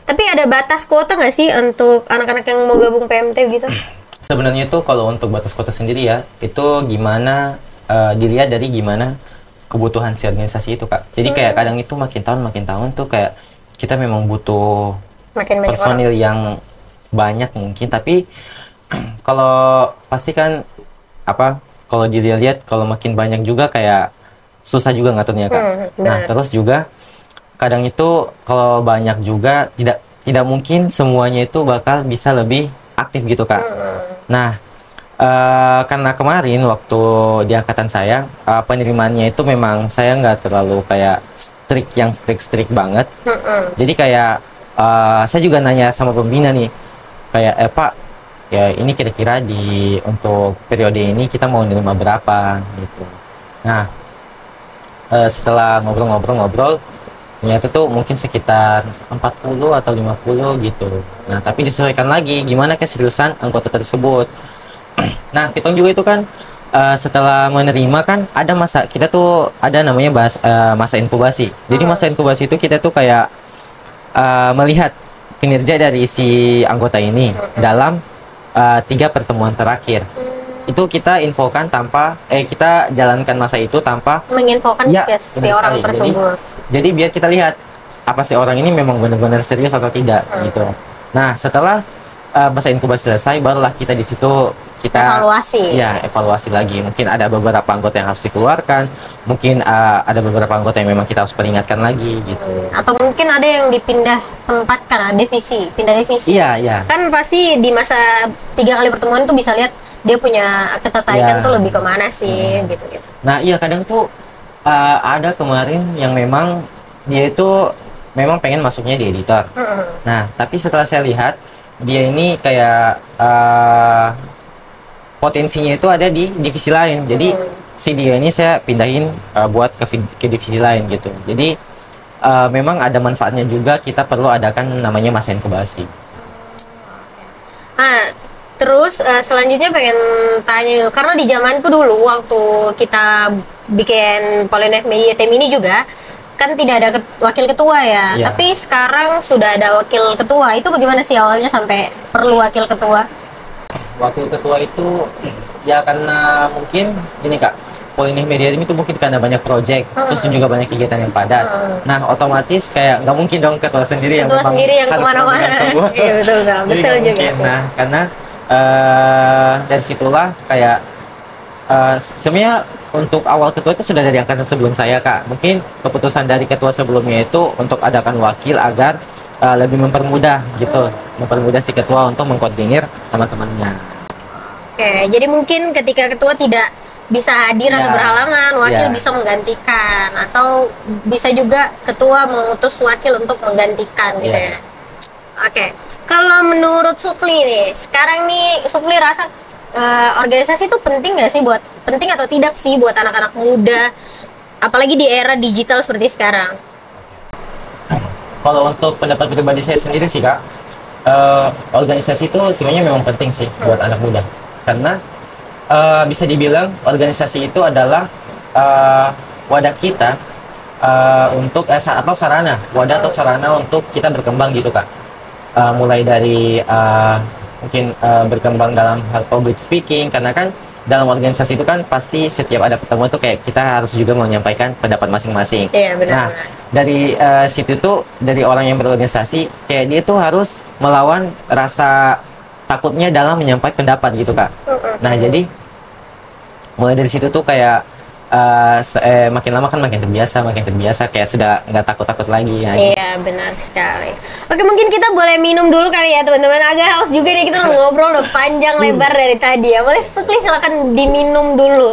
Tapi ada batas kuota nggak sih untuk anak-anak yang mau gabung PMT gitu? Sebenarnya itu kalau untuk batas kuota sendiri ya, itu gimana dilihat dari gimana kebutuhan si organisasi itu Kak. Jadi kayak kadang itu makin tahun tuh kayak kita memang butuh makin banyak personil orang yang banyak mungkin, tapi kalau pasti kan kalau dilihat kalau makin banyak juga kayak susah juga ngaturnya Kak. Nah terus juga kadang itu kalau banyak juga tidak mungkin semuanya itu bakal bisa lebih aktif gitu Kak. Nah karena kemarin waktu di angkatan saya penerimaannya itu memang saya nggak terlalu kayak strict banget. Jadi kayak saya juga nanya sama pembina nih, kayak Pak, ya ini kira-kira untuk periode ini kita mau nerima berapa gitu. Nah setelah ngobrol ternyata tuh mungkin sekitar 40 atau 50 gitu. Nah tapi disesuaikan lagi gimana keseriusan anggota tersebut. Nah kita juga itu kan setelah menerima kan ada kita tuh ada namanya masa inkubasi. Jadi masa inkubasi itu kita tuh kayak melihat kinerja dari si anggota ini dalam 3 pertemuan terakhir. Itu kita infokan kita jalankan masa itu tanpa menginfokan ke si orang tersebut. Jadi biar kita lihat apa si orang ini memang benar-benar serius atau tidak gitu. Nah setelah masa inkubasi selesai, barulah kita di situ evaluasi lagi. Mungkin ada beberapa anggota yang harus dikeluarkan, mungkin ada beberapa anggota yang memang kita harus peringatkan lagi gitu. Atau mungkin ada yang dipindah tempatkan, pindah divisi. Iya. Kan pasti di masa 3 kali pertemuan tuh bisa lihat dia punya ketertarikan tuh lebih kemana sih gitu. Nah iya, kadang tuh ada kemarin yang memang dia itu memang pengen masuknya di editor. Nah tapi setelah saya lihat dia ini kayak potensinya itu ada di divisi lain. Jadi si dia ini saya pindahin buat ke divisi lain gitu. Jadi memang ada manfaatnya juga, kita perlu adakan namanya masa inkubasi. Terus selanjutnya pengen tanya dulu, karena di zamanku dulu waktu kita bikin Polynef Media Team ini juga kan tidak ada wakil ketua ya. Iya. Tapi sekarang sudah ada wakil ketua. Itu bagaimana sih awalnya sampai perlu wakil ketua? Wakil ketua itu ya karena mungkin gini Kak, Polynef Media Team itu mungkin karena banyak project, terus juga banyak kegiatan yang padat. Nah otomatis kayak nggak mungkin dong ketua sendiri yang memang yang harus kemana-mana. memegang semua. Iya betul Kak, Jadi betul nggak juga mungkin. sih. Nah karena dari situlah kayak sebenarnya untuk awal ketua itu sudah dari angkatan sebelum saya Kak. Mungkin keputusan dari ketua sebelumnya itu untuk adakan wakil agar lebih mempermudah gitu, mempermudah si ketua untuk mengkoordinir teman-temannya. Oke, jadi mungkin ketika ketua tidak bisa hadir atau Ya. berhalangan, wakil Ya. bisa menggantikan, atau bisa juga ketua mengutus wakil untuk menggantikan gitu Ya. ya. Oke, kalau menurut Sukli nih, sekarang nih Sukli rasa organisasi itu penting nggak sih penting atau tidak sih buat anak-anak muda, apalagi di era digital seperti sekarang? Kalau untuk pendapat pribadi saya sendiri sih Kak, organisasi itu sebenarnya memang penting sih buat anak muda, karena bisa dibilang organisasi itu adalah wadah kita untuk atau sarana, wadah atau sarana untuk kita berkembang gitu Kak. Mulai dari mungkin berkembang dalam hal public speaking, karena kan dalam organisasi itu kan pasti setiap ada pertemuan tuh kayak kita harus juga menyampaikan pendapat masing-masing. Iya, benar. Nah, dari situ tuh dari orang yang berorganisasi kayak dia tuh harus melawan rasa takutnya dalam menyampaikan pendapat gitu Kak. Nah, jadi mulai dari situ tuh kayak makin lama kan makin terbiasa kayak sudah nggak takut-takut lagi ya. Iya, benar sekali. Oke, mungkin kita boleh minum dulu kali ya teman-teman. Agak haus juga nih, kita udah ngobrol udah panjang lebar dari tadi ya. Boleh Sukli silakan diminum dulu.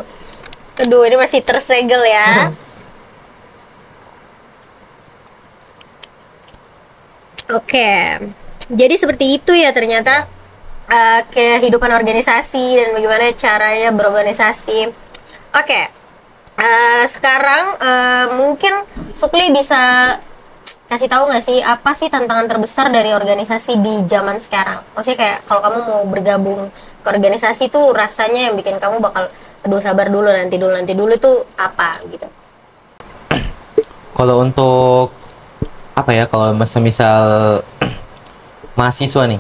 Aduh, ini masih tersegel ya. Oke, jadi seperti itu ya ternyata kehidupan organisasi dan bagaimana caranya berorganisasi. Oke. Sekarang mungkin Sukli bisa kasih tahu nggak sih apa sih tantangan terbesar dari organisasi di zaman sekarang? Maksudnya kayak kalau kamu mau bergabung ke organisasi itu rasanya yang bikin kamu bakal aduh sabar dulu nanti dulu itu apa gitu? Kalau untuk apa ya, kalau misal mahasiswa nih,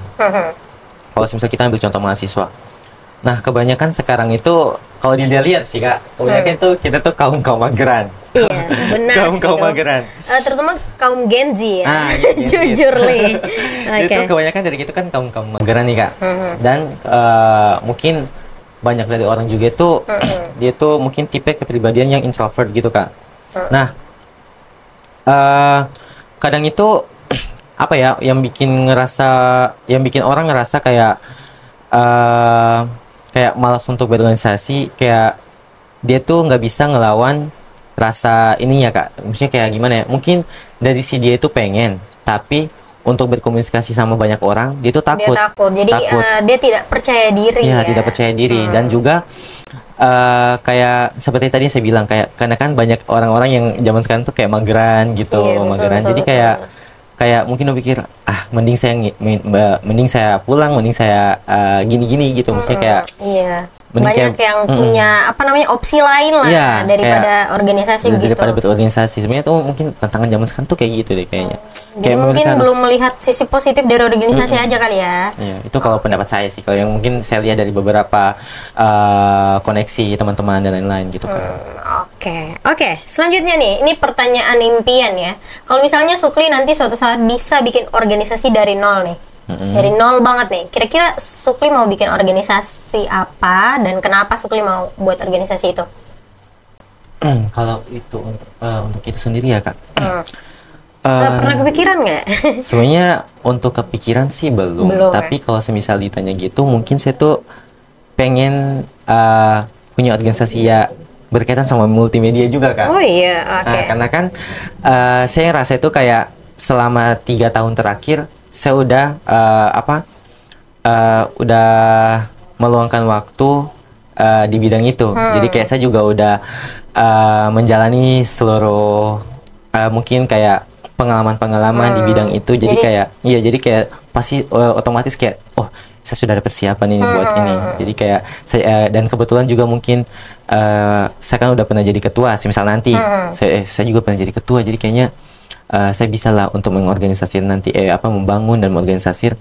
kalau misal kita ambil contoh mahasiswa, nah kebanyakan sekarang itu kalau dilihat sih Kak, kebanyakan tuh kita tuh kaum mageran. Iya, benar sih kaum itu. mageran. Terutama kaum Gen Z ya. Iya, Gen Z. Jujur nih. Oke. Itu kebanyakan dari kita kan kaum mageran nih Kak. Dan mungkin banyak dari orang juga tuh dia tuh mungkin tipe kepribadian yang introvert gitu Kak. Nah, kadang itu apa ya yang bikin orang ngerasa kayak kayak malas untuk berorganisasi, kayak dia tuh nggak bisa ngelawan rasa ininya Kak. Maksudnya kayak gimana ya, mungkin dari si dia itu pengen, tapi untuk berkomunikasi sama banyak orang dia tuh takut. Dia takut, jadi dia tidak percaya diri ya. Tidak percaya diri. Dan juga kayak seperti tadi saya bilang, kayak karena kan banyak orang-orang yang zaman sekarang tuh kayak mageran gitu. Iya, mageran. betul, Jadi kayak mungkin lo pikir mending saya pulang, mending saya gini-gini gitu. Maksudnya kayak iya. mending Banyak yang punya opsi lain lah Iya, daripada organisasi begitu. daripada berorganisasi. Sebenarnya tuh mungkin tantangan zaman sekarang tuh kayak gitu deh kayaknya. Jadi Kayak mungkin mereka belum melihat sisi positif dari organisasi aja kali ya. Iya, itu kalau pendapat saya sih. Kalau yang mungkin saya lihat dari beberapa koneksi teman-teman dan lain-lain gitu kan. Oke. Selanjutnya nih, ini pertanyaan impian ya. Kalau misalnya Sukli nanti suatu saat bisa bikin organisasi dari nol nih, dari nol banget nih. Kira-kira Sukli mau bikin organisasi apa dan kenapa Sukli mau buat organisasi itu? Kalau itu untuk itu sendiri ya Kak. Pernah kepikiran nggak? Sebenarnya untuk kepikiran sih belum. Tapi kalau semisal ditanya gitu, mungkin saya tuh pengen punya organisasi ya berkaitan sama multimedia juga Kak. Oh iya, oke. Karena kan saya rasa itu kayak selama 3 tahun terakhir saya udah udah meluangkan waktu di bidang itu. Jadi kayak saya juga udah menjalani seluruh mungkin kayak pengalaman-pengalaman di bidang itu. Jadi kayak pasti otomatis kayak saya sudah dapat siapa nih buat ini. Jadi kayak saya dan kebetulan juga mungkin saya kan udah pernah jadi ketua, misal nanti saya juga pernah jadi ketua, jadi kayaknya saya bisa lah untuk mengorganisasi nanti membangun dan mengorganisasi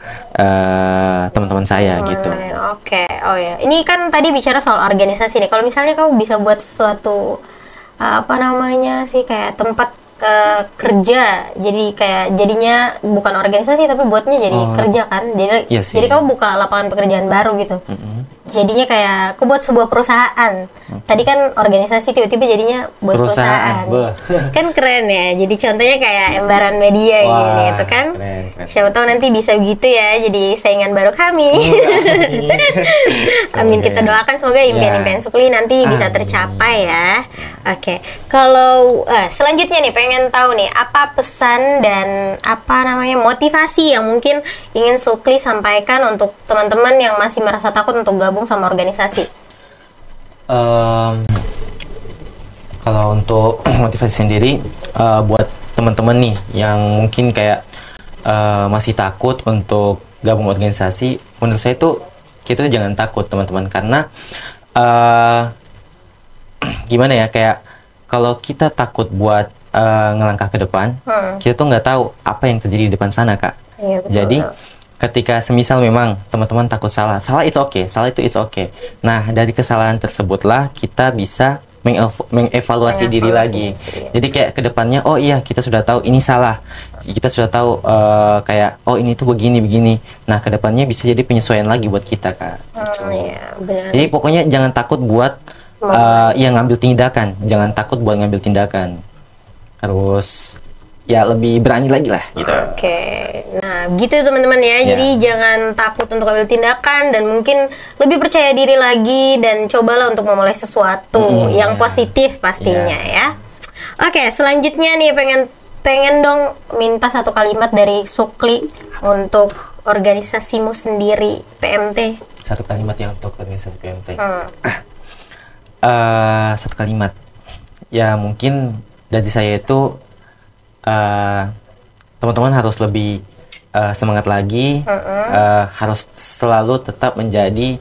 teman-teman saya gitu. Oke. Oh ya, ini kan tadi bicara soal organisasi nih. Kalau misalnya kamu bisa buat suatu kayak tempat kerja, jadi kayak jadinya bukan organisasi tapi buatnya jadi kerja kan, jadi iya jadi kamu buka lapangan pekerjaan baru gitu. Jadinya kayak aku buat sebuah perusahaan. Tadi kan organisasi, tiba-tiba jadinya buat perusahaan. Kan keren ya. Jadi contohnya kayak Embaran Media gitu kan. Keren. Siapa tahu nanti bisa begitu ya, jadi saingan baru kami. Amin, kita doakan semoga impian-impian Sukli nanti bisa tercapai ya. Oke. Kalau selanjutnya nih pengen tahu nih apa pesan dan motivasi yang mungkin ingin Sukli sampaikan untuk teman-teman yang masih merasa takut untuk gabung sama organisasi. Kalau untuk motivasi sendiri buat teman-teman nih yang mungkin kayak masih takut untuk gabung organisasi, menurut saya itu kita jangan takut teman-teman, karena gimana ya, kayak kalau kita takut buat ngelangkah ke depan, kita tuh nggak tahu apa yang terjadi di depan sana, Kak. Iya, betul. Jadi ketika semisal memang teman-teman takut salah it's okay, salah itu it's okay. Nah, dari kesalahan tersebutlah kita bisa mengevaluasi diri lagi. Jadi kayak kedepannya, oh iya kita sudah tahu ini salah, kita sudah tahu kayak oh ini tuh begini. Nah, kedepannya bisa jadi penyesuaian lagi buat kita, Kak. Iya, benar. Jadi pokoknya jangan takut buat ngambil tindakan, jangan takut buat ngambil tindakan. Harus ya lebih berani lagi lah gitu. Oke. Nah, gitu teman-teman ya. Jadi jangan takut untuk ambil tindakan dan mungkin lebih percaya diri lagi dan cobalah untuk memulai sesuatu yang positif pastinya ya. Oke, selanjutnya nih pengen dong minta satu kalimat dari Sukli untuk organisasimu sendiri, PMT. Satu kalimat yang untuk organisasi PMT. Satu kalimat. Ya mungkin dari saya itu teman-teman harus lebih semangat lagi, harus selalu tetap menjadi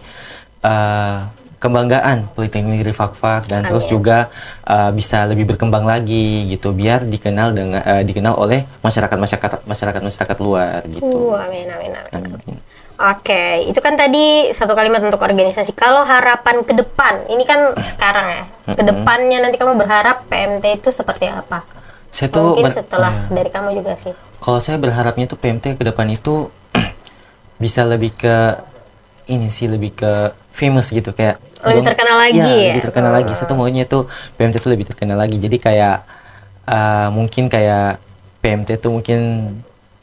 kebanggaan Politeknik Negeri Fakfak dan terus juga bisa lebih berkembang lagi gitu, biar dikenal oleh masyarakat luar gitu. Amin. Oke, itu kan tadi satu kalimat untuk organisasi. Kalau harapan ke depan, ini kan sekarang ya, ke depannya nanti kamu berharap PMT itu seperti apa? Saya tuh mungkin setelah dari kamu juga sih. Kalau saya berharapnya tuh PMT ke depan itu bisa lebih ke ini sih, lebih ke famous gitu, kayak lebih terkenal lagi ya. Lebih terkenal lagi. Saya tuh maunya tuh PMT tuh lebih terkenal lagi. Jadi kayak mungkin kayak PMT tuh mungkin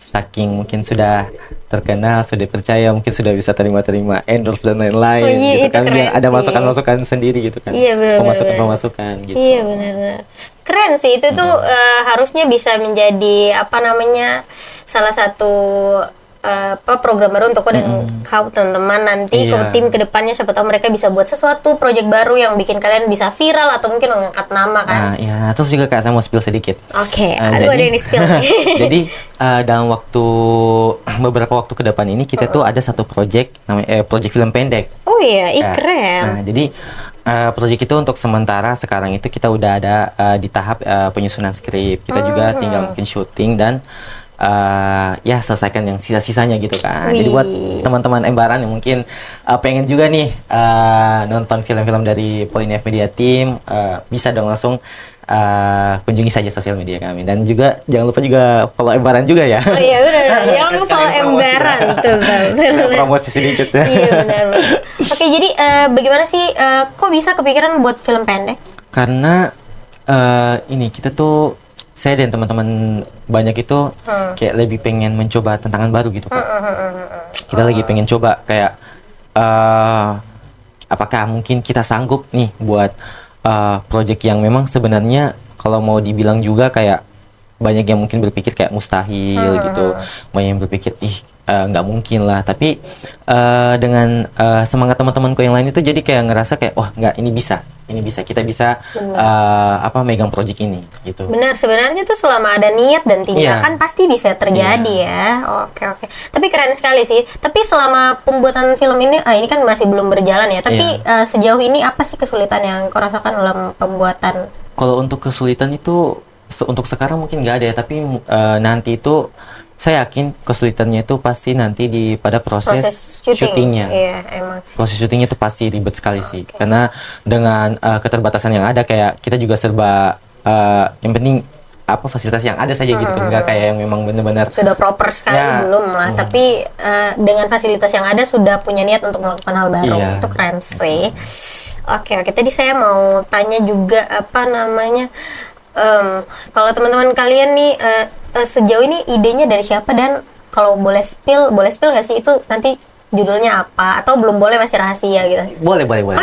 saking mungkin sudah terkenal, sudah percaya, mungkin sudah bisa terima endorse dan lain-lain gitu kan, yang ada masukan sendiri gitu kan. Iya, pemasukan gitu. Iya, benar. Keren sih itu tuh, harusnya bisa menjadi salah satu program baru untuk kau dan kau teman-teman nanti tim kedepannya, siapa tahu mereka bisa buat sesuatu project baru yang bikin kalian bisa viral atau mungkin mengangkat nama kan. Terus juga Kak, saya mau spill sedikit. Oke, ada yang spill. Jadi dalam beberapa waktu ke depan ini kita tuh ada satu project namanya project film pendek. Oh iya, keren. Nah, jadi project itu untuk sementara sekarang itu kita udah ada di tahap penyusunan skrip. Kita juga tinggal mungkin syuting dan selesaikan yang sisa-sisanya gitu kan. Jadi buat teman-teman Embaran yang mungkin pengen juga nih nonton film-film dari Polinef Media Team, bisa dong langsung kunjungi saja sosial media kami, dan juga jangan lupa juga follow Embaran juga ya. Oh iya benar, jangan lupa follow Embaran, betul. Promosi sedikit ya. Iya benar. Oke, jadi bagaimana sih kok bisa kepikiran buat film pendek? Karena ini kita tuh, saya dan teman-teman banyak itu kayak lebih pengen mencoba tantangan baru gitu Kak. Kita lagi pengen coba kayak apakah mungkin kita sanggup nih buat project yang memang sebenarnya kalau mau dibilang juga kayak banyak yang mungkin berpikir kayak mustahil gitu, banyak yang berpikir nggak mungkin lah. Tapi dengan semangat teman-temanku yang lain itu jadi kayak ngerasa kayak wah nggak, ini bisa kita bisa megang project ini gitu. Benar, sebenarnya tuh selama ada niat dan tindakan pasti bisa terjadi ya. Oke. Tapi keren sekali sih. Tapi selama pembuatan film ini ini kan masih belum berjalan ya. Tapi sejauh ini apa sih kesulitan yang kau rasakan dalam pembuatan? Kalau untuk kesulitan itu untuk sekarang mungkin nggak ada ya, tapi nanti itu saya yakin kesulitannya itu pasti nanti pada proses syutingnya. Iya, emang sih. Proses syutingnya itu pasti ribet sekali sih, karena dengan keterbatasan yang ada, kayak kita juga serba yang penting fasilitas yang ada saja gitu, nggak kayak yang memang benar-benar sudah proper sekali belum lah. Tapi dengan fasilitas yang ada sudah punya niat untuk melakukan hal baru. Itu keren sih. Oke. Tadi saya mau tanya juga kalau teman-teman kalian nih sejauh ini idenya dari siapa, dan kalau boleh spill nggak sih itu nanti judulnya apa, atau belum boleh, masih rahasia gitu? Boleh. Boleh.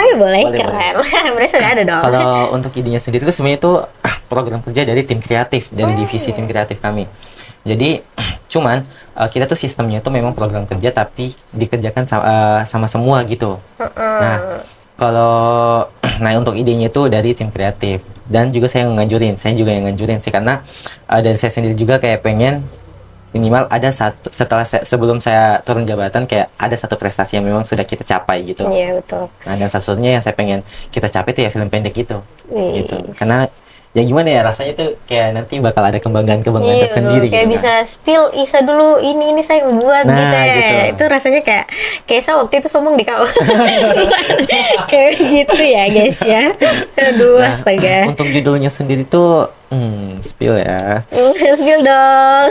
Keren. Berarti sudah ada dong. Kalau untuk idenya sendiri itu sebenarnya itu program kerja dari tim kreatif, dari divisi tim kreatif kami. Jadi cuman kita tuh sistemnya itu memang program kerja tapi dikerjakan sama semua gitu. Nah, untuk idenya itu dari tim kreatif, dan juga saya juga yang nganjurin sih, karena dari saya sendiri juga kayak pengen minimal ada sebelum saya turun jabatan kayak ada satu prestasi yang memang sudah kita capai gitu. Iya, betul. Nah, dan satunya yang saya pengen kita capai itu ya film pendek itu. Gitu. Karena ya gimana ya, rasanya tuh kayak nanti bakal ada kebanggaan tersendiri kayak gitu. Bisa spill Isa dulu, ini saya buat gitu ya. Gitu. Itu rasanya kayak saya waktu itu sombong di kau. Kayak gitu ya guys ya. Aduh, astaga. Untuk judulnya sendiri tuh spill ya. Spill dong.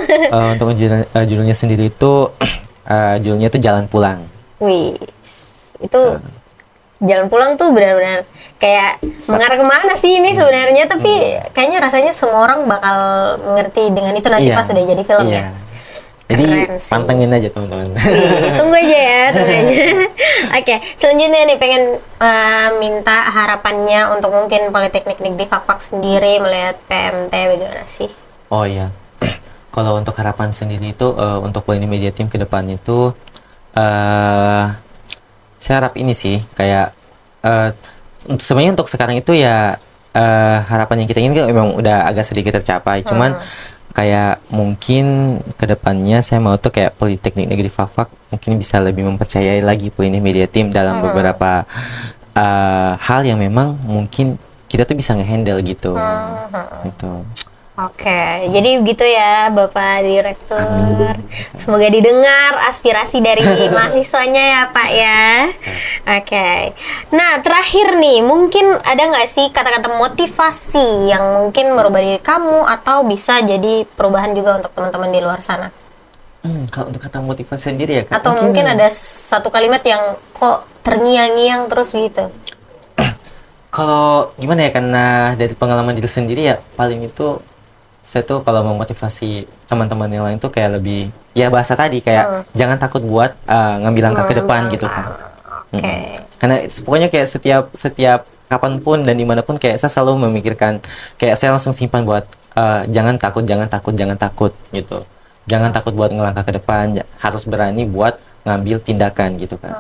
Untuk judulnya sendiri itu judulnya tuh Jalan Pulang. Wih, itu jalan pulang tuh benar-benar kayak mengarah kemana sih ini sebenarnya, tapi kayaknya rasanya semua orang bakal mengerti dengan itu nanti pas sudah jadi film ya. Jadi pantengin aja teman-teman. Tunggu aja. Oke, selanjutnya nih pengen minta harapannya untuk mungkin Politeknik Negeri Fakfak sendiri melihat PMT bagaimana sih? Oh iya, kalau untuk harapan sendiri itu untuk Polimedia Team ke depan itu saya harap ini sih kayak sebenarnya untuk sekarang itu ya harapan yang kita inginkan memang udah agak sedikit tercapai. Cuman kayak mungkin kedepannya saya mau tuh kayak Politeknik Negeri Fakfak mungkin bisa lebih mempercayai lagi Polimedia Team dalam beberapa hal yang memang mungkin kita tuh bisa ngehandle gitu. Gitu. Oke, jadi begitu ya Bapak Direktur. Semoga didengar aspirasi dari mahasiswanya ya Pak ya. Oke. Nah, terakhir nih, mungkin ada nggak sih kata-kata motivasi yang mungkin merubah diri kamu atau bisa jadi perubahan juga untuk teman-teman di luar sana? Kalau untuk kata motivasi sendiri ya Kak, atau mungkin ada satu kalimat yang kok terngiang-ngiang terus gitu? Kalau gimana ya, karena dari pengalaman diri sendiri ya paling itu saya tuh kalau memotivasi teman-teman yang lain tuh kayak lebih ya bahasa tadi kayak jangan takut buat ngambil langkah ke depan gitu kan. Karena pokoknya kayak setiap kapanpun dan dimanapun kayak saya selalu memikirkan, kayak saya langsung simpan buat jangan takut gitu. Jangan takut buat ngelangkah ke depan, harus berani buat ngambil tindakan gitu kan.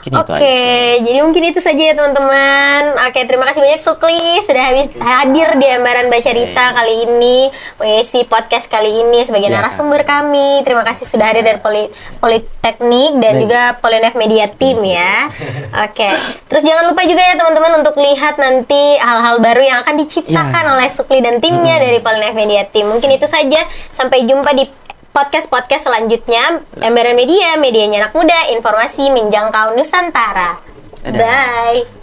Oke, jadi mungkin itu saja ya teman-teman. Oke, terima kasih banyak Sukli sudah hadir di Embaran Bacarita kali ini, mengisi podcast kali ini sebagai narasumber kami. Terima kasih sudah hadir dari Politeknik dan juga Polinev Media Team ya. Oke, terus jangan lupa juga ya teman-teman untuk lihat nanti hal-hal baru yang akan diciptakan oleh Sukli dan timnya dari Polinev Media Team. Mungkin itu saja, sampai jumpa di podcast selanjutnya. Embaran Media, medianya anak muda, informasi menjangkau Nusantara. Bye.